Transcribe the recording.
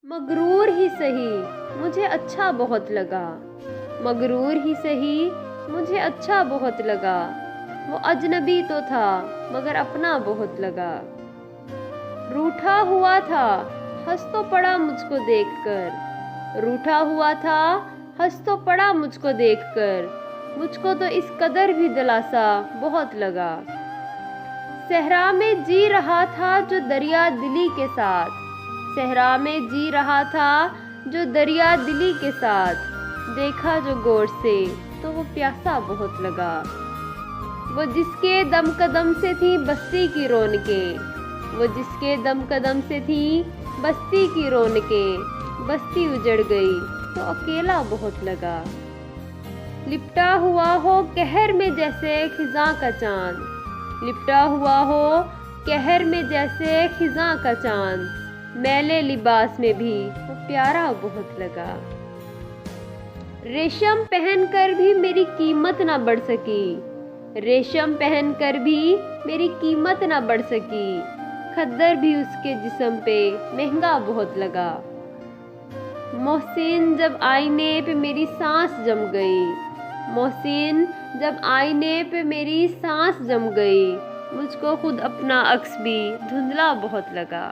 मगरूर ही सही मुझे अच्छा बहुत लगा, मगरूर ही सही मुझे अच्छा बहुत लगा। वो अजनबी तो था मगर अपना बहुत लगा। रूठा हुआ था हंस तो पड़ा मुझको देखकर, रूठा हुआ था हंस तो पड़ा मुझको देखकर। मुझको तो इस कदर भी दिलासा बहुत लगा। सहरा में जी रहा था जो दरिया दिली के साथ, सहरा में जी रहा था जो दरिया दिली के साथ। देखा जो गौर से तो वो प्यासा बहुत लगा। वो जिसके दम कदम से थी बस्ती की रौनकें, वो जिसके दम कदम से थी बस्ती की रौनकें। बस्ती उजड़ गई तो अकेला बहुत लगा। लिपटा हुआ हो कहर में जैसे खिज़ां का चांद, लिपटा हुआ हो कहर में जैसे खिज़ां का चांद। मैले लिबास में भी वो प्यारा बहुत लगा। रेशम पहनकर भी मेरी कीमत ना बढ़ सकी, रेशम पहनकर भी मेरी कीमत ना बढ़ सकी। खद्दर भी उसके जिस्म पे महंगा बहुत लगा। मोहसिन जब आईने पे मेरी सांस जम गई, मोहसिन जब आईने पे मेरी सांस जम गई। मुझको खुद अपना अक्स भी धुंधला बहुत लगा।